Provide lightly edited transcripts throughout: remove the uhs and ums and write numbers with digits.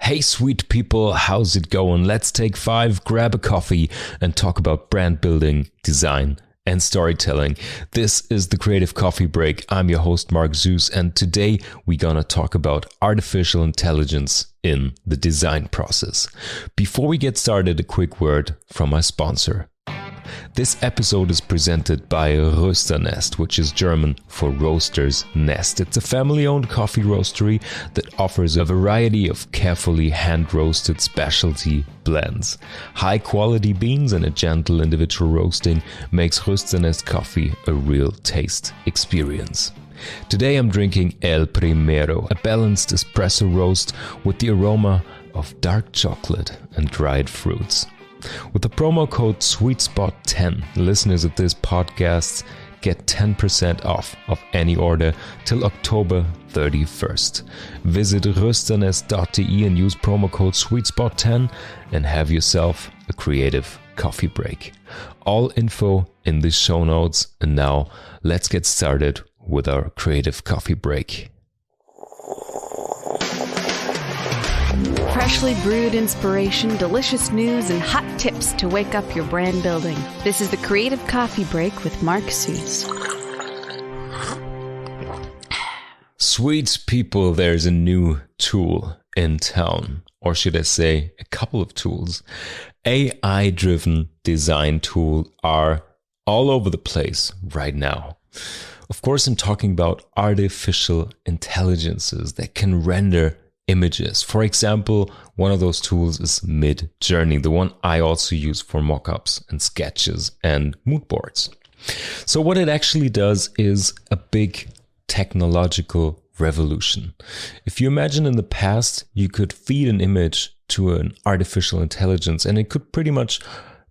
Hey sweet people, how's it going? Let's take 5, grab a coffee, and talk about brand building, design, and storytelling. This is the Creative Coffee Break. I'm your host Marc T, and today we're gonna talk about artificial intelligence in the design process. Before we get started, a quick word from my sponsor. This episode is presented by Rösternest, which is German for Roaster's Nest. It's a family-owned coffee roastery that offers a variety of carefully hand-roasted specialty blends. High-quality beans and a gentle individual roasting makes Rösternest coffee a real taste experience. Today I'm drinking El Primero, a balanced espresso roast with the aroma of dark chocolate and dried fruits. With the promo code Sweetspot10, listeners of this podcast get 10% off of any order till October 31st. Visit rösternest.de and use promo code Sweetspot10 and have yourself a creative coffee break. All info in the show notes, and now let's get started with our creative coffee break. Freshly brewed inspiration, delicious news, and hot tips to wake up your brand building. This is the Creative Coffee Break with Marc T. Sweet people, there's a new tool in town, or should I say a couple of tools. AI-driven design tools are all over the place right now. Of course, I'm talking about artificial intelligences that can render images. For example, one of those tools is Midjourney, the one I also use for mockups and sketches and mood boards. So what it actually does is a big technological revolution. If you imagine in the past, you could feed an image to an artificial intelligence and it could pretty much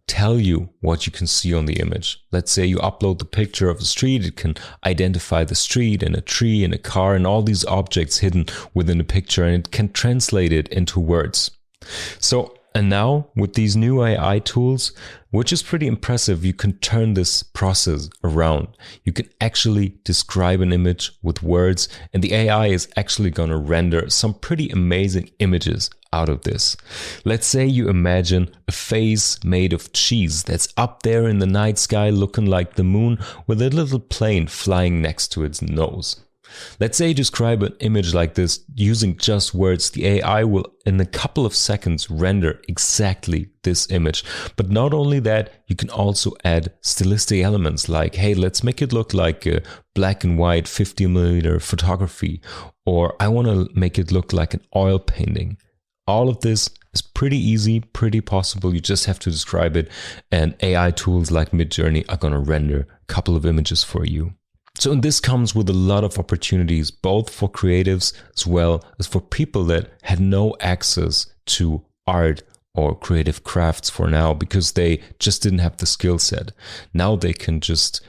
tell you what you can see on the image. Let's say you upload the picture of a street, it can identify the street and a tree and a car and all these objects hidden within the picture, and it can translate it into words. And now with these new AI tools, which is pretty impressive, you can turn this process around. You can actually describe an image with words, and the AI is actually going to render some pretty amazing images out of this. Let's say you imagine a face made of cheese that's up there in the night sky looking like the moon with a little plane flying next to its nose. Let's say you describe an image like this using just words. The AI will in a couple of seconds render exactly this image. But not only that, you can also add stylistic elements like, hey, let's make it look like a black and white 50mm photography, or I want to make it look like an oil painting. All of this is pretty easy, pretty possible. You just have to describe it, and AI tools like Midjourney are going to render a couple of images for you. So this comes with a lot of opportunities, both for creatives as well as for people that had no access to art or creative crafts for now because they just didn't have the skill set. Now they can just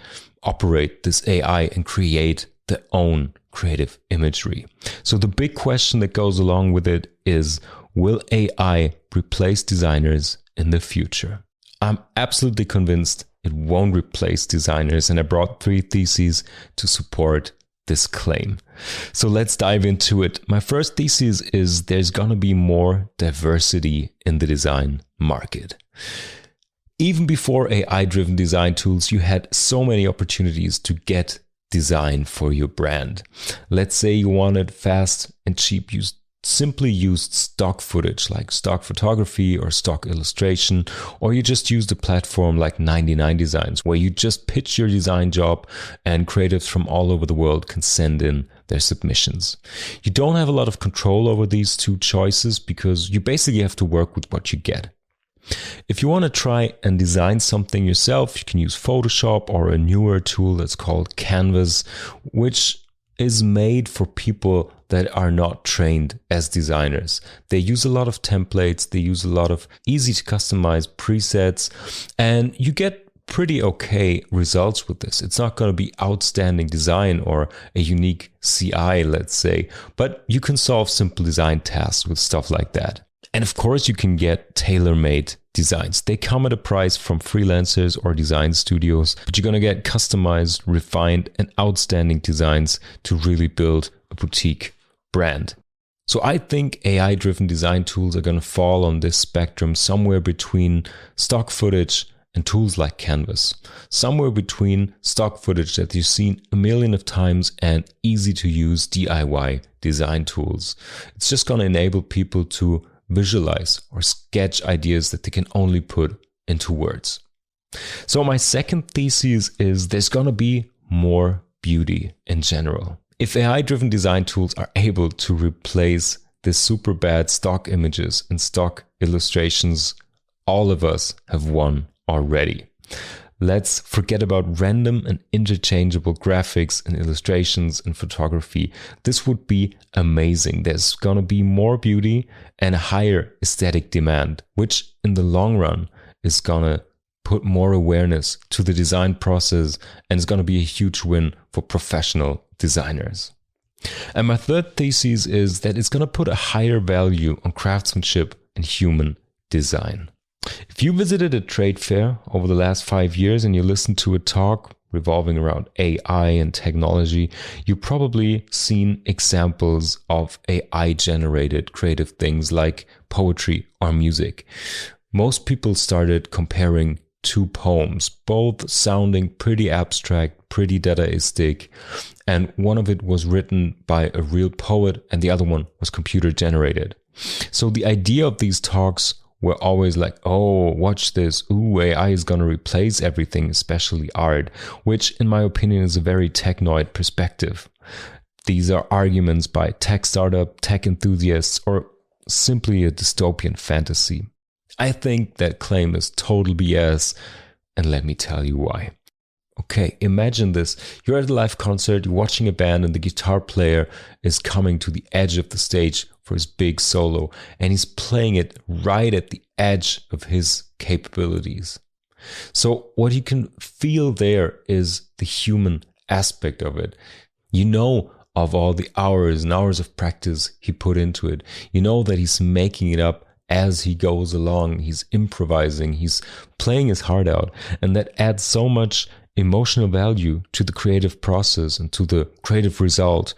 operate this AI and create their own creative imagery. So the big question that goes along with it is, will AI replace designers in the future? I'm absolutely convinced it won't replace designers, and I brought 3 theses to support this claim. So let's dive into it. My first thesis is there's going to be more diversity in the design market. Even before AI-driven design tools, you had so many opportunities to get design for your brand. Let's say you wanted fast and cheap, you simply used stock footage like stock photography or stock illustration, or you just used a platform like 99 Designs where you just pitch your design job and creatives from all over the world can send in their submissions. You don't have a lot of control over these two choices because you basically have to work with what you get. If you want to try and design something yourself, you can use Photoshop or a newer tool that's called Canvas, which is made for people that are not trained as designers. They use a lot of templates, they use a lot of easy to customize presets, and you get pretty okay results with this. It's not going to be outstanding design or a unique CI, let's say, but you can solve simple design tasks with stuff like that. And of course, you can get tailor-made designs. They come at a price from freelancers or design studios, but you're going to get customized, refined, and outstanding designs to really build a boutique brand. So I think AI-driven design tools are going to fall on this spectrum somewhere between stock footage and tools like Canvas. Somewhere between stock footage that you've seen a million of times and easy to use DIY design tools. It's just going to enable people to visualize or sketch ideas that they can only put into words. So my second thesis is there's going to be more beauty in general. If AI-driven design tools are able to replace the super bad stock images and stock illustrations, all of us have won already. Let's forget about random and interchangeable graphics and illustrations and photography. This would be amazing. There's going to be more beauty and a higher aesthetic demand, which in the long run is going to put more awareness to the design process and is going to be a huge win for professional designers. And my third thesis is that it's going to put a higher value on craftsmanship and human design. If you visited a trade fair over the last 5 years and you listened to a talk revolving around AI and technology, you've probably seen examples of AI-generated creative things like poetry or music. Most people started comparing two poems, both sounding pretty abstract, pretty Dadaistic, and one of it was written by a real poet and the other one was computer generated. So the idea of these talks were always like, oh, watch this, ooh, AI is going to replace everything, especially art, which in my opinion is a very technoid perspective. These are arguments by tech startup, tech enthusiasts, or simply a dystopian fantasy. I think that claim is total BS, and let me tell you why. Okay, imagine this. You're at a live concert, you're watching a band, and the guitar player is coming to the edge of the stage for his big solo, and he's playing it right at the edge of his capabilities. So what you can feel there is the human aspect of it. You know of all the hours and hours of practice he put into it. You know that he's making it up as he goes along. He's improvising, he's playing his heart out, and that adds so much emotional value to the creative process and to the creative result.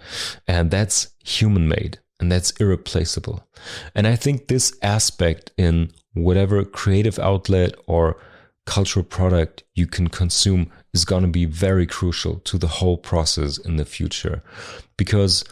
And that's human made and that's irreplaceable. And I think this aspect in whatever creative outlet or cultural product you can consume is going to be very crucial to the whole process in the future, because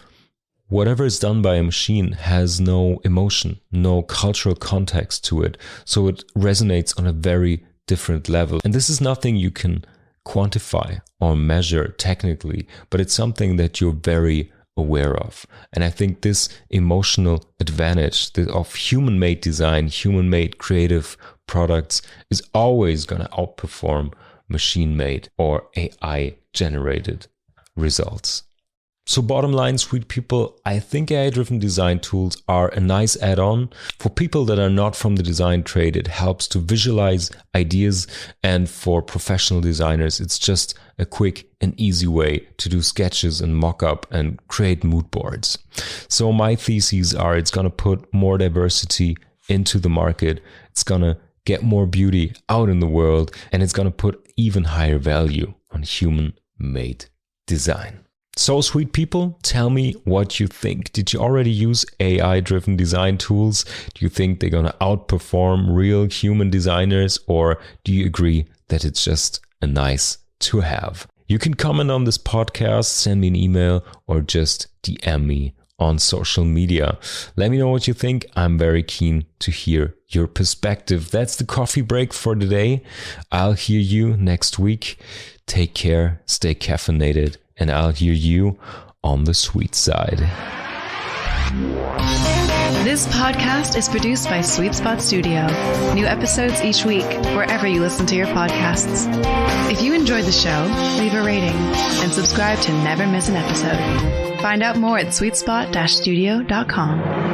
whatever is done by a machine has no emotion, no cultural context to it. So it resonates on a very different level. And this is nothing you can quantify or measure technically, but it's something that you're very aware of. And I think this emotional advantage of human-made design, human-made creative products is always going to outperform machine-made or AI-generated results. So bottom line, sweet people, I think AI-driven design tools are a nice add-on. For people that are not from the design trade, it helps to visualize ideas. And for professional designers, it's just a quick and easy way to do sketches and mock-up and create mood boards. So my theses are it's going to put more diversity into the market. It's going to get more beauty out in the world. And it's going to put even higher value on human-made design. So sweet people, tell me what you think. Did you already use AI-driven design tools? Do you think they're going to outperform real human designers? Or do you agree that it's just a nice to have? You can comment on this podcast, send me an email, or just DM me on social media. Let me know what you think. I'm very keen to hear your perspective. That's the coffee break for today. I'll hear you next week. Take care, stay caffeinated, and I'll hear you on the sweet side. This podcast is produced by Sweetspot Studio. New episodes each week, wherever you listen to your podcasts. If you enjoyed the show, leave a rating and subscribe to never miss an episode. Find out more at sweetspot-studio.com.